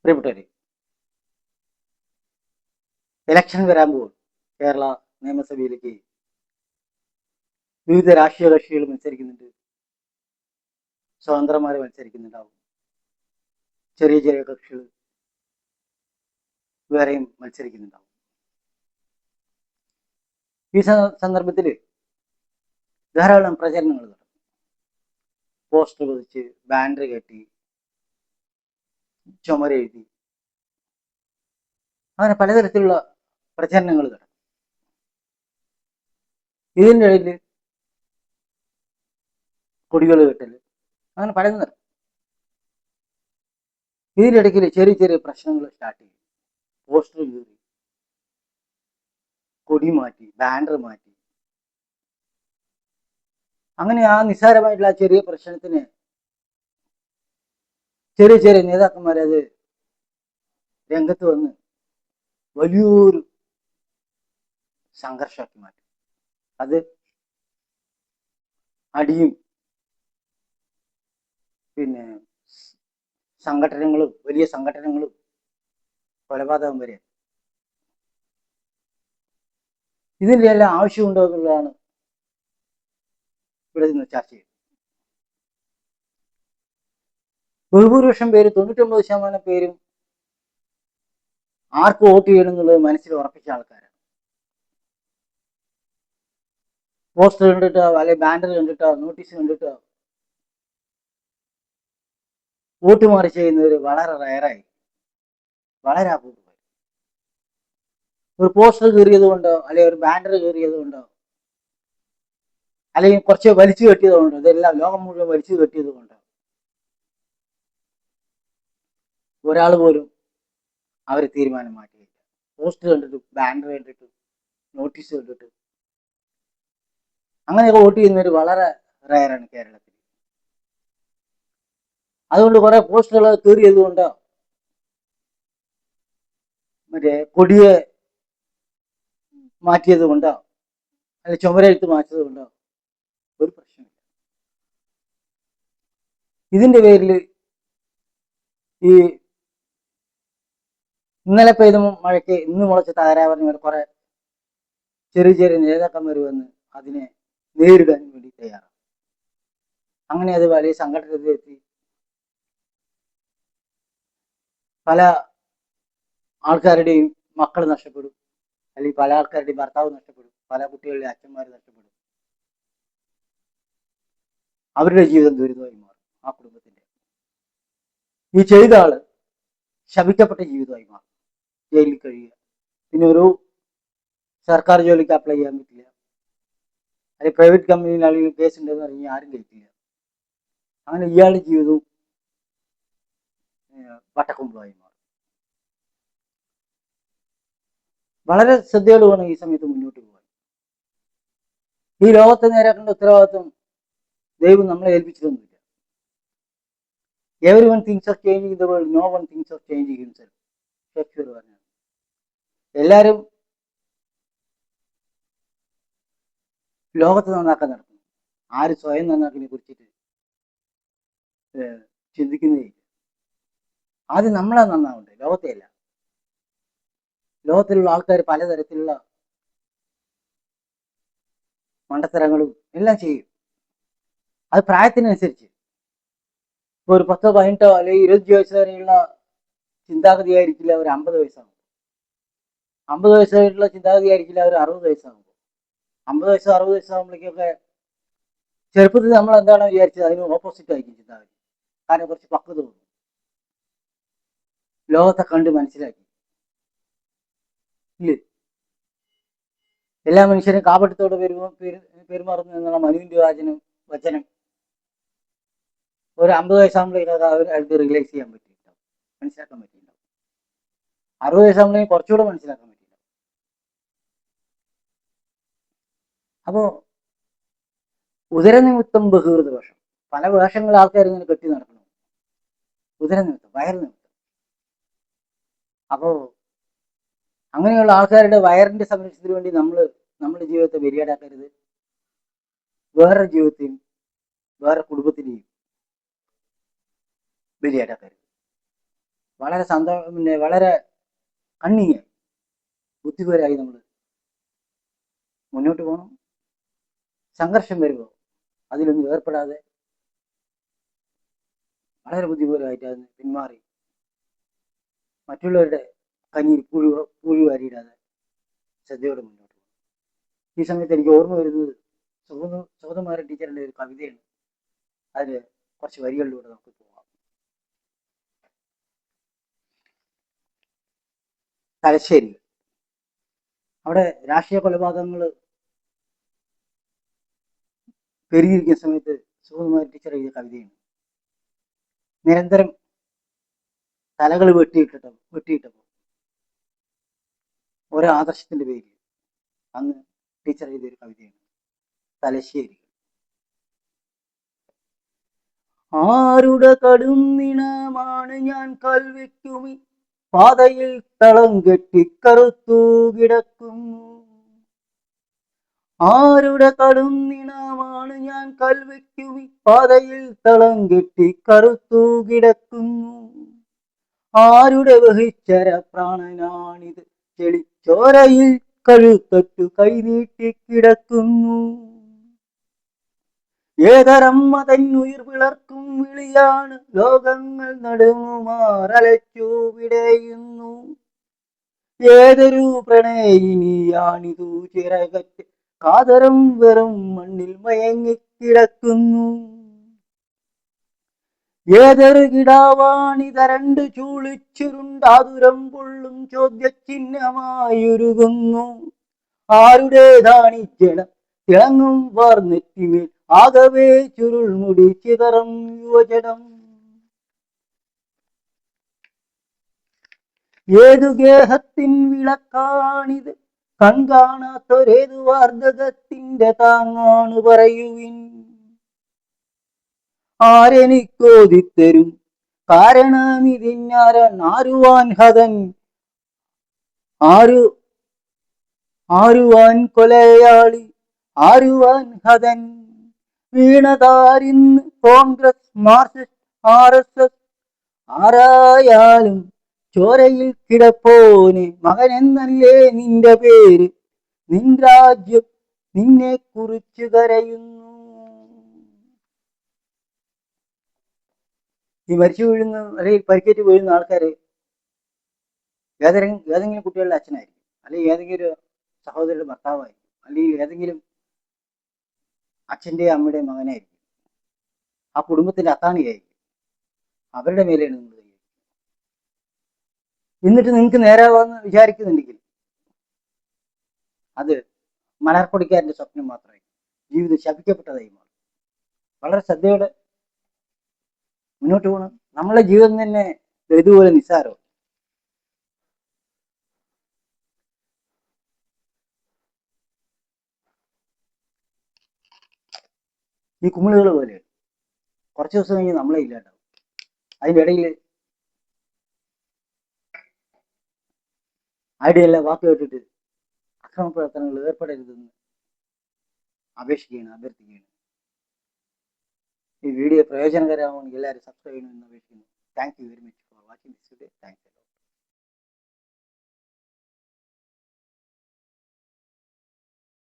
പ്രിയപ്പെട്ടവരെ, ഇലക്ഷൻ വരാൻ പോകും. കേരള നിയമസഭയിലേക്ക് വിവിധ രാഷ്ട്രീയ കക്ഷികൾ മത്സരിക്കുന്നുണ്ട്. സ്വതന്ത്രന്മാർ മത്സരിക്കുന്നുണ്ടാവും. ചെറിയ ചെറിയ കക്ഷികൾ വേറെയും മത്സരിക്കുന്നുണ്ടാവും. ഈ സന്ദർഭത്തിൽ ധാരാളം പ്രചരണങ്ങൾ നടക്കും. പോസ്റ്റർ പതിച്ച്, ബാനർ കെട്ടി, ചുമരെഴുതി, അങ്ങനെ പലതരത്തിലുള്ള പ്രചരണങ്ങൾ നടക്കും. ഇതിൻ്റെ ഇടയിൽ കൊടികൾ കെട്ടൽ, അങ്ങനെ പലതും നടക്കും. ഇതിൻ്റെ ഇടയ്ക്ക് ചെറിയ ചെറിയ പ്രശ്നങ്ങൾ സ്റ്റാർട്ട് ചെയ്യും. പോസ്റ്റർ കീറി, കൊടി മാറ്റി, ബാനർ മാറ്റി, അങ്ങനെ ആ നിസ്സാരമായിട്ടുള്ള ചെറിയ പ്രശ്നത്തിന് ചെറിയ ചെറിയ നേതാക്കന്മാരത് രംഗത്ത് വന്ന് വലിയൊരു സംഘർഷമാക്കി മാറ്റും. അത് അടിയും പിന്നെ സംഘടനകളും, വലിയ സംഘടനകളും, കൊലപാതകം വരെ. ഇതിൻ്റെ എല്ലാം ആവശ്യമുണ്ടോ എന്നുള്ളതാണ് ഇവിടെ നിന്ന് ചർച്ച ചെയ്യുന്നത്. ബഹുഭൂരിപക്ഷം പേര്, 99% പേരും ആർക്ക് വോട്ട് ചെയ്യണം എന്നുള്ളത് മനസ്സിൽ ഉറപ്പിച്ച ആൾക്കാരാണ്. പോസ്റ്റർ കണ്ടിട്ടോ, അല്ലെങ്കിൽ ബാനർ കണ്ടിട്ടോ, നോട്ടീസ് കണ്ടിട്ടോ വോട്ട് മാറി ചെയ്യുന്നവർ വളരെ റയറായി, വളരെ അപൂർവമായി. ഒരു പോസ്റ്റർ കീറിയത് കൊണ്ടോ, അല്ലെങ്കിൽ ഒരു ബാനർ കീറിയത് കൊണ്ടോ, അല്ലെങ്കിൽ കുറച്ച് വലിച്ചു കെട്ടിയത് കൊണ്ടോ, ഇതെല്ലാം ലോകം മുഴുവൻ വലിച്ചു കെട്ടിയത് കൊണ്ടോ ഒരാൾ പോലും അവർ തീരുമാനം മാറ്റിയില്ല. പോസ്റ്റർ കണ്ടിട്ട്, ബാനർ കണ്ടിട്ട്, നോട്ടീസ് കണ്ടിട്ട് അങ്ങനെയൊക്കെ വോട്ട് ചെയ്യുന്നവർ വളരെ റയറാണ് കേരളത്തിൽ. അതുകൊണ്ട് കുറെ പോസ്റ്ററുകൾ കീറിയത് കൊണ്ടോ, മറ്റേ കൊടിയെ മാറ്റിയത് കൊണ്ടോ, അല്ലെ ചുമരെഴുത്ത് മാറ്റിയത് കൊണ്ടോ ഒരു പ്രശ്നമില്ല. ഇതിന്റെ പേരിൽ ഈ ഇന്നലെ പെയ്ത മഴയ്ക്ക് ഇന്ന് മുളച്ച തകരാറിന് കുറെ ചെറിയ ചെറിയ നേതാക്കന്മാർ വന്ന് അതിനെ നേരിടാൻ വേണ്ടി തയ്യാറാണ്. അങ്ങനെ അത് വലിയ സംഘടനത്തിലെത്തി പല ആൾക്കാരുടെയും മക്കൾ നഷ്ടപ്പെടും, അല്ലെങ്കിൽ പല ആൾക്കാരുടെയും ഭർത്താവ് നഷ്ടപ്പെടും, പല കുട്ടികളുടെ അച്ഛന്മാർ നഷ്ടപ്പെടും. അവരുടെ ജീവിതം ദുരിതമായി മാറും. ആ കുടുംബത്തിന്റെ ഈ ചെയ്ത ആള് ശപിക്കപ്പെട്ട ജീവിതമായി മാറും. ജയിലിൽ കഴിയുക, പിന്നെ ഒരു സർക്കാർ ജോലിക്ക് അപ്ലൈ ചെയ്യാൻ പറ്റില്ല, അല്ലെങ്കിൽ പ്രൈവറ്റ് കമ്പനിയിൽ ആണെങ്കിൽ കേസ് ഉണ്ടെന്ന് പറഞ്ഞാൽ ആരും കഴിക്കില്ല. അങ്ങനെ ഇയാളുടെ ജീവിതവും വട്ടക്കൊമ്പുമായി മാറും. വളരെ ശ്രദ്ധയോട് വേണം ഈ സമയത്ത് മുന്നോട്ട് പോകാൻ. ഈ ലോകത്തെ നേരാക്കേണ്ട ഉത്തരവാദിത്വം ദൈവം നമ്മളെ ഏൽപ്പിച്ചിട്ടൊന്നുമില്ല. Everyone thinks of changing the world, no one thinks of changing himself. Shakespeare പറഞ്ഞു. എല്ലാവരും ലോകത്ത് നന്നാക്കാൻ നടക്കുന്നു, ആര് സ്വയം നന്നാക്കിനെ കുറിച്ചിട്ട് ചിന്തിക്കുന്നേയില്ല. ആദ്യം നമ്മളെ നന്നാവണ്ടേ, ലോകത്തെയല്ല. ലോകത്തിലുള്ള ആൾക്കാർ പലതരത്തിലുള്ള മണ്ടത്തരങ്ങളും എല്ലാം ചെയ്യും. അത് പ്രായത്തിനനുസരിച്ച്. ഇപ്പൊ ഒരു 10, 18 അല്ലെങ്കിൽ 20 വയസ്സ് വരെയുള്ള ചിന്താഗതി ആയിരിക്കില്ല ഒരു 50 വയസ്സാകുമ്പോൾ. 50 വയസ്സായിട്ടുള്ള ചിന്താഗതി ആയിരിക്കില്ല ഒരു 60 വയസ്സാകുമ്പോൾ. 50 വയസ്സ് 60 വയസ്സാകുമ്പോഴേക്കൊക്കെ ചെറുപ്പത്തിൽ നമ്മൾ എന്താണോ വിചാരിച്ചത് അതിന് ഓപ്പോസിറ്റ് ആയിരിക്കും ചിന്താഗതി. കാരണം കുറച്ച് പക്വത തോന്നും, ലോകത്തെ കണ്ട് മനസ്സിലാക്കി. ഇല്ലേ, എല്ലാ മനുഷ്യരും കാപട്യത്തോടെ പെരുമാറുന്നു എന്നുള്ള മനുവിന്റെ വചനം ഒരു 50 വയസ്സാകുമ്പോഴേക്കൊക്കെ അവർക്ക് റിയലൈസ് ചെയ്യാൻ പറ്റിയിട്ടുണ്ടാവും, മനസ്സിലാക്കാൻ പറ്റിയിട്ടുണ്ടാവും. 60 വയസ്സാകുമ്പോഴേക്കും കുറച്ചുകൂടെ മനസ്സിലാക്കാൻ പറ്റിയിട്ടുണ്ടാവും. അപ്പോ ഉദരനിമിത്തം ബഹുകൃത വേഷം, പല വേഷങ്ങൾ ആൾക്കാർ ഇങ്ങനെ കെട്ടി നടക്കണം. ഉദരനിമിത്തം, വയർ നിമിത്തം. അപ്പോ അങ്ങനെയുള്ള ആൾക്കാരുടെ വയറിന്റെ സംരക്ഷണത്തിന് വേണ്ടി നമ്മുടെ ജീവിതത്തെ ബലിയാടാക്കരുത്. വേറൊരു ജീവിതത്തെയും വേറെ കുടുംബത്തിനെയും ബലിയാടാക്കരുത്. വളരെ പിന്നെ വളരെ കണ്ണിങ് ബുദ്ധിപരമായി നമ്മൾ മുന്നോട്ട് പോകണം. സംഘർഷം വരുമ്പോൾ അതിലൊന്നും ഏർപ്പെടാതെ വളരെ ബുദ്ധിപരമായിട്ട് അതിന് പിന്മാറി മറ്റുള്ളവരുടെ കഞ്ഞിയിൽ പുഴു വാരിയിടാതെ ശ്രദ്ധയോടെ മുന്നോട്ട് പോകും. ഈ സമയത്ത് എനിക്ക് ഓർമ്മ വരുന്നത് സുഗതകുമാരൻ ടീച്ചറിന്റെ ഒരു കവിതയാണ്. അതിൽ കുറച്ച് വരികളിലൂടെ നമുക്ക് പോകാം. തലശ്ശേരി, അവിടെ രാഷ്ട്രീയ കൊലപാതകങ്ങൾ പെരുകിയിരിക്കുന്ന സമയത്ത് സുഗതകുമാരൻ ടീച്ചർ എഴുതിയ കവിതയാണ്. നിരന്തരം തലകൾ വെട്ടിയിട്ടപ്പോൾ ഓരോ ആദർശത്തിന്റെ പേരിൽ അന്ന് ടീച്ചർ എഴുതിയ ഒരു കവിതയാണ് തലശ്ശേരി. ആരുടെ കടുംനിണമാണ് ഞാൻ കൽവെക്കുമി പാതയിൽ തളം കെട്ടി കറുത്തു കിടക്കുന്നു. ആരുടെ കടുംനിണമാണ് ഞാൻ കൽവെക്കുമി പാതയിൽ തളം കെട്ടി കറുത്തു കിടക്കുന്നു. ആരുടെ വഹിച്ചര പ്രാണനാണിത് ചെളിച്ചോരയിൽ കഴുത്തട്ടു കൈനീട്ടി കിടക്കുന്നു. ഏതരമ്മ തന്നുയിർ പിളർക്കും വിളിയാണ് ലോകങ്ങൾ നടുങ്ങുമാറലച്ചു വിടയുന്നു. ഏതൊരു പ്രണയിനിയാണിതു ചിറകറ്റ് കാതരം വെറും മണ്ണിൽ മയങ്ങിക്കിടക്കുന്നു. ഏതൊരു കിടാവാണിതരണ്ട് ചൂളിച്ചുരുണ്ടാതുരം കൊള്ളും ചോദ്യചിഹ്നമായുരുകുന്നു. ആരുടേതാണി ജനം തിളങ്ങും വാർന്നെറ്റിമേൽ ആകവേ ചുരുൾമുടി ചിതറും യുവജനം. ഏതു ഗേഹത്തിൻ വിളക്കാണിത് കൺകാണാത്തൊരേതു വാർദ്ധകത്തിന്റെ താങ്ങാണ് പറയുവിൻ. ആരെനിക്കോതിത്തരും കാരണമിതിന്നാരൻ ഹതൻ ആരുവാൻ കൊലയാളി ആരുവാൻ ഹതൻ. വീണതാരിന്ന് കോൺഗ്രസ് മാർക്സിസ്റ്റ് RSS ആരായാലും ചോരയിൽ കിടപ്പോനെ മകനെന്നല്ലേ നിന്റെ പേര്, നിൻ രാജ്യം നിന്നെ കുറിച്ച് കരയുന്നു. ഈ മരിച്ചു വീഴുന്ന അല്ലെങ്കിൽ പരിക്കേറ്റ് വീഴുന്ന ആൾക്കാര് ഏതെങ്കിലും കുട്ടികളുടെ അച്ഛനായിരിക്കും, അല്ലെങ്കിൽ ഏതെങ്കിലും ഒരു സഹോദരിയുടെ ഭർത്താവായിരിക്കും, അല്ലെങ്കിൽ ഏതെങ്കിലും അച്ഛൻ്റെയും അമ്മയുടെയും മകനായിരിക്കും, ആ കുടുംബത്തിന്റെ അത്താണിയായിരിക്കും. അവരുടെ മേലെയാണ് നിങ്ങൾ കൈ. എന്നിട്ട് നിങ്ങൾക്ക് നേരാവാന്ന് വിചാരിക്കുന്നുണ്ടെങ്കിൽ അത് മലർപ്പൊടിക്കാരന്റെ സ്വപ്നം മാത്രമായി, ജീവിതം ശപിക്കപ്പെട്ടതായി മാറും. വളരെ ശ്രദ്ധയോടെ മുന്നോട്ട് പോകണം. നമ്മളെ ജീവിതം തന്നെ ഇതുപോലെ നിസ്സാരോ. ഈ കുമിളുകൾ പോലെ കുറച്ച് ദിവസം കഴിഞ്ഞ് നമ്മളെ ഇല്ലാണ്ടാവും. അതിൻ്റെ ഇടയിൽ ആരുടെയെല്ലാം വാക്ക് കേട്ടിട്ട് അക്രമ പ്രവർത്തനങ്ങൾ ഏർപ്പെടരുതെന്ന് അഭ്യർത്ഥിക്കുകയാണ്. ഈ വീഡിയോ പ്രയോജനകരമാണെങ്കിൽ എല്ലാവരും സബ്സ്ക്രൈബ് ചെയ്യണമെന്ന് അപേക്ഷിക്കുന്നു. Thank you very much for watching this video. Thank you.